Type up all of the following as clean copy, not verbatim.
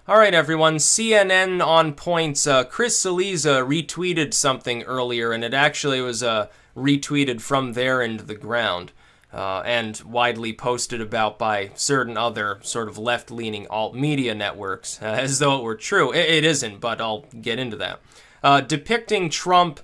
All right, everyone. CNN on points. Chris Cillizza retweeted something earlier, and it actually was retweeted from there into the ground and widely posted about by certain other sort of left-leaning alt-media networks, as though it were true. It isn't, but I'll get into that. Depicting Trump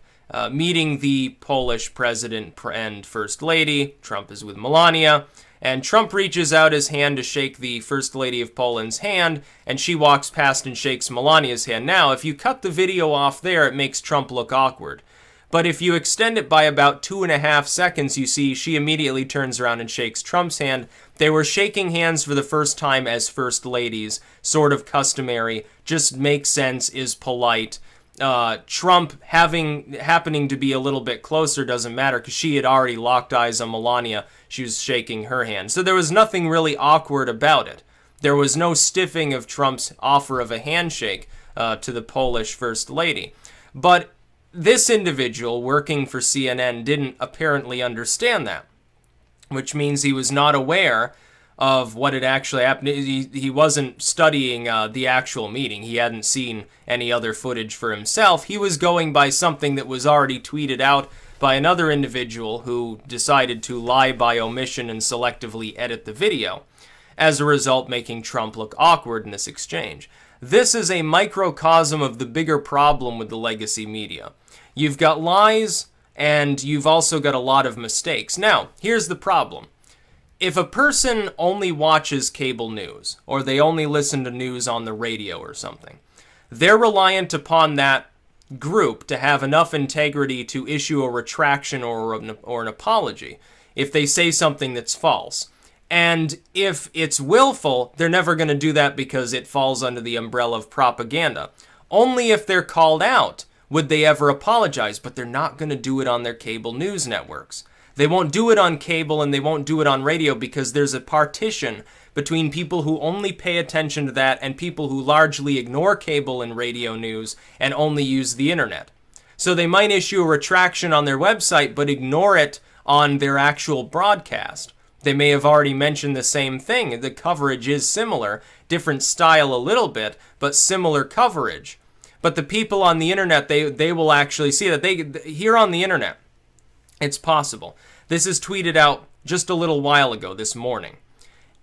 meeting the Polish president and first lady. Trump is with Melania. And Trump reaches out his hand to shake the First Lady of Poland's hand, and she walks past and shakes Melania's hand. Now, if you cut the video off there, it makes Trump look awkward. But if you extend it by about 2.5 seconds, you see she immediately turns around and shakes Trump's hand. They were shaking hands for the first time as First Ladies, sort of customary, just makes sense, is polite. Trump happening to be a little bit closer doesn't matter because she had already locked eyes on Melania. She was shaking her hand. So there was nothing really awkward about it. There was no stiffing of Trump's offer of a handshake to the Polish First Lady. But this individual working for CNN didn't apparently understand that, which means he was not aware of what had actually happened. He wasn't studying the actual meeting. He hadn't seen any other footage for himself. He was going by something that was already tweeted out by another individual who decided to lie by omission and selectively edit the video, as a result making Trump look awkward in this exchange. This is a microcosm of the bigger problem with the legacy media. You've got lies, and you've also got a lot of mistakes. Now, here's the problem. If a person only watches cable news, or they only listen to news on the radio or something, they're reliant upon that group to have enough integrity to issue a retraction or an apology if they say something that's false. And if it's willful, they're never going to do that because it falls under the umbrella of propaganda. Only if they're called out would they ever apologize, but they're not going to do it on their cable news networks. They won't do it on cable and they won't do it on radio because there's a partition between people who only pay attention to that and people who largely ignore cable and radio news and only use the internet. So they might issue a retraction on their website but ignore it on their actual broadcast. They may have already mentioned the same thing. The coverage is similar, different style a little bit, but similar coverage. But the people on the internet, they will actually see that here on the internet, it's possible. This is tweeted out just a little while ago this morning.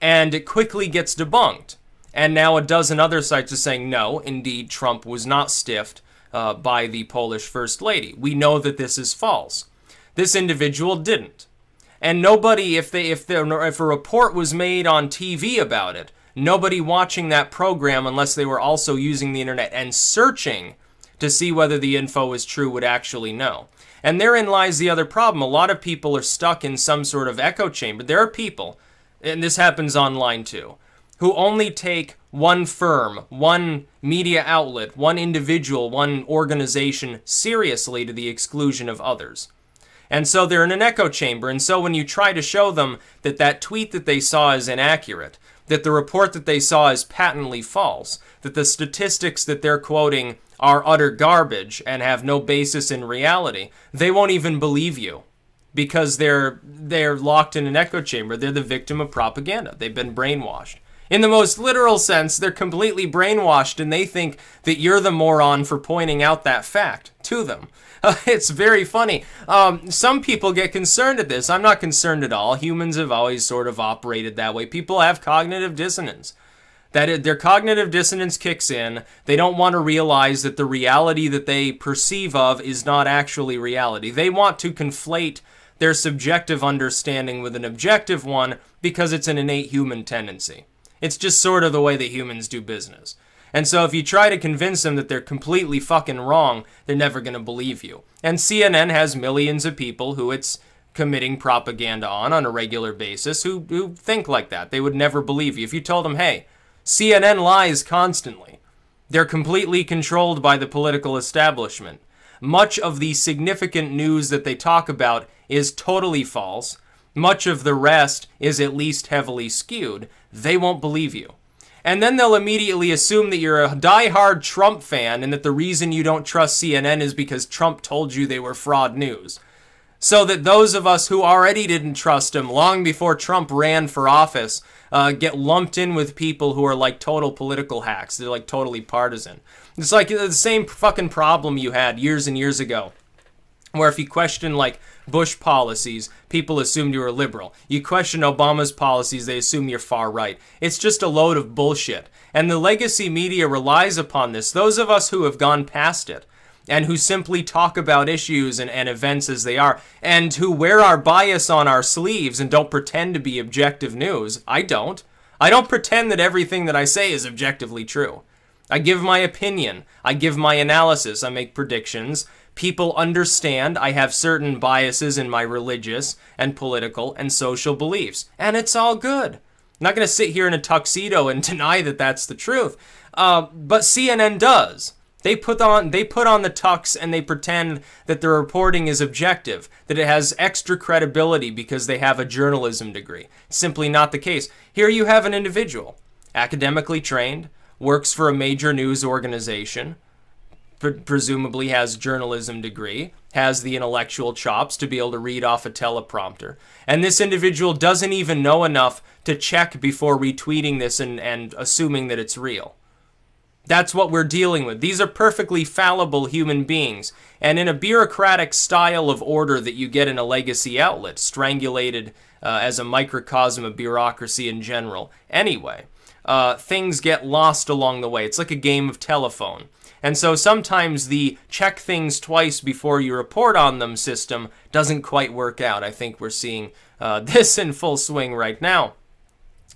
And it quickly gets debunked. And now a dozen other sites are saying, no, indeed, Trump was not stiffed by the Polish First Lady. We know that this is false. This individual didn't. And nobody, if a report was made on TV about it, nobody watching that program, unless they were also using the internet and searching to see whether the info is true, would actually know. And therein lies the other problem. A lot of people are stuck in some sort of echo chamber. There are people, and this happens online too, who only take one firm, one media outlet, one individual, one organization seriously to the exclusion of others. And so they're in an echo chamber. And so when you try to show them that that tweet that they saw is inaccurate, that the report that they saw is patently false, that the statistics that they're quoting are utter garbage and have no basis in reality, they won't even believe you because they're locked in an echo chamber. They're the victim of propaganda. They've been brainwashed. In the most literal sense, they're completely brainwashed and they think that you're the moron for pointing out that fact to them. It's very funny. Some people get concerned at this. I'm not concerned at all. Humans have always sort of operated that way. People have cognitive dissonance. Their cognitive dissonance kicks in. They don't want to realize that the reality that they perceive of is not actually reality. They want to conflate their subjective understanding with an objective one because it's an innate human tendency. It's just sort of the way that humans do business. And so if you try to convince them that they're completely fucking wrong, they're never going to believe you. And CNN has millions of people who it's committing propaganda on a regular basis who think like that. They would never believe you. If you told them, hey, CNN lies constantly. They're completely controlled by the political establishment. Much of the significant news that they talk about is totally false. Much of the rest is at least heavily skewed. They won't believe you. And then they'll immediately assume that you're a die-hard Trump fan and that the reason you don't trust CNN is because Trump told you they were fraud news. So that those of us who already didn't trust him long before Trump ran for office get lumped in with people who are like total political hacks. They're like totally partisan. It's like the same fucking problem you had years and years ago, where if you question like Bush policies, people assumed you were liberal. You question Obama's policies, they assume you're far right. It's just a load of bullshit. And the legacy media relies upon this. Those of us who have gone past it, and who simply talk about issues and events as they are, and who wear our bias on our sleeves and don't pretend to be objective news. I don't. I don't pretend that everything that I say is objectively true. I give my opinion. I give my analysis. I make predictions. People understand I have certain biases in my religious and political and social beliefs. And it's all good. I'm not going to sit here in a tuxedo and deny that that's the truth. But CNN does. They put on the tux and they pretend that their reporting is objective, that it has extra credibility because they have a journalism degree. It's simply not the case. Here you have an individual, academically trained, works for a major news organization, presumably has journalism degree, has the intellectual chops to be able to read off a teleprompter. And this individual doesn't even know enough to check before retweeting this and assuming that it's real. That's what we're dealing with. These are perfectly fallible human beings. And in a bureaucratic style of order that you get in a legacy outlet, strangulated as a microcosm of bureaucracy in general. Anyway, things get lost along the way. It's like a game of telephone. And so sometimes the check things twice before you report on them system doesn't quite work out. I think we're seeing this in full swing right now.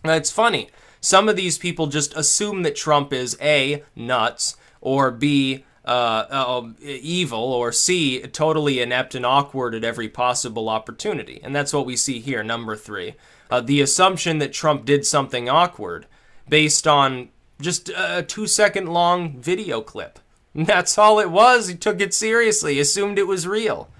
It's funny. Some of these people just assume that Trump is A, nuts, or B, evil, or C, totally inept and awkward at every possible opportunity. And that's what we see here, number 3. The assumption that Trump did something awkward based on just a 2-second long video clip. That's all it was. He took it seriously, assumed it was real.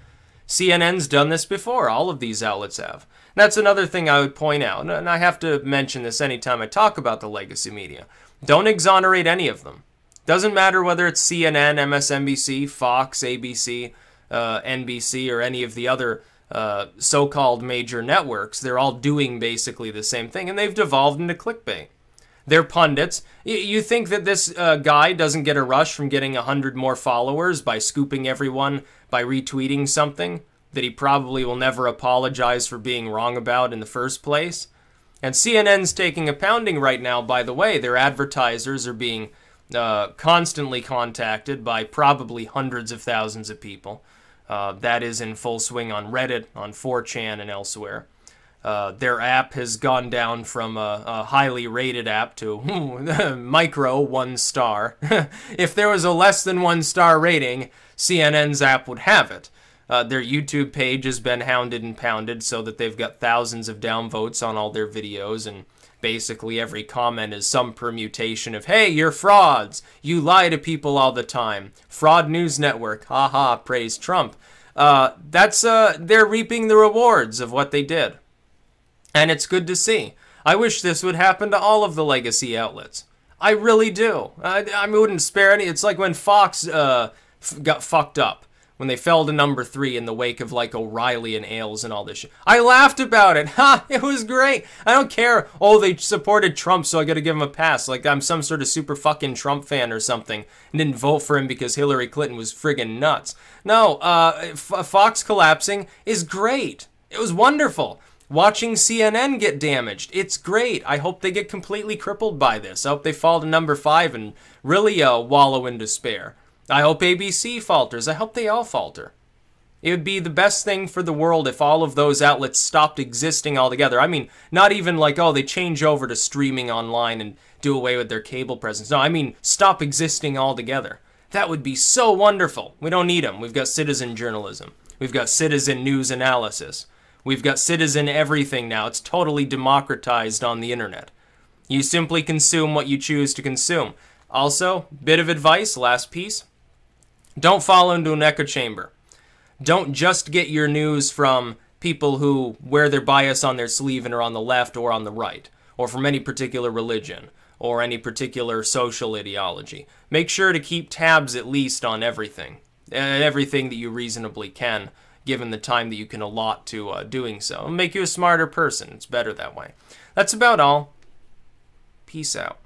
CNN's done this before. All of these outlets have. That's another thing I would point out, and I have to mention this anytime I talk about the legacy media. Don't exonerate any of them. Doesn't matter whether it's CNN, MSNBC, Fox, ABC, NBC, or any of the other so-called major networks. They're all doing basically the same thing, and they've devolved into clickbait. They're pundits. You think that this guy doesn't get a rush from getting 100 more followers by scooping everyone by retweeting something that he probably will never apologize for being wrong about in the first place? And CNN's taking a pounding right now, by the way. Their advertisers are being constantly contacted by probably hundreds of thousands of people. That is in full swing on Reddit, on 4chan, and elsewhere. Their app has gone down from a highly rated app to micro 1 star. If there was a less than 1 star rating, CNN's app would have it. Their YouTube page has been hounded and pounded so that they've got thousands of downvotes on all their videos, and basically every comment is some permutation of, hey, you're frauds, you lie to people all the time, fraud news network, haha, praise Trump. They're reaping the rewards of what they did. And it's good to see. I wish this would happen to all of the legacy outlets. I really do. I wouldn't spare any. It's like when Fox got fucked up, when they fell to number 3 in the wake of like O'Reilly and Ailes and all this shit. I laughed about it. Ha! It was great. I don't care. Oh, they supported Trump, so I gotta give him a pass. Like I'm some sort of super fucking Trump fan or something, and didn't vote for him because Hillary Clinton was friggin' nuts. No, Fox collapsing is great. It was wonderful. Watching CNN get damaged, it's great. I hope they get completely crippled by this. I hope they fall to number 5 and really wallow in despair. I hope ABC falters. I hope they all falter. It would be the best thing for the world if all of those outlets stopped existing altogether. I mean, not even like, oh, they change over to streaming online and do away with their cable presence. No, I mean, stop existing altogether. That would be so wonderful. We don't need them. We've got citizen journalism. We've got citizen news analysis. We've got citizen everything now. It's totally democratized on the internet. You simply consume what you choose to consume. Also, bit of advice, last piece. Don't fall into an echo chamber. Don't just get your news from people who wear their bias on their sleeve and are on the left or on the right, or from any particular religion, or any particular social ideology. Make sure to keep tabs at least on everything. Everything that you reasonably can, given the time that you can allot to doing so. It'll make you a smarter person. It's better that way. That's about all. Peace out.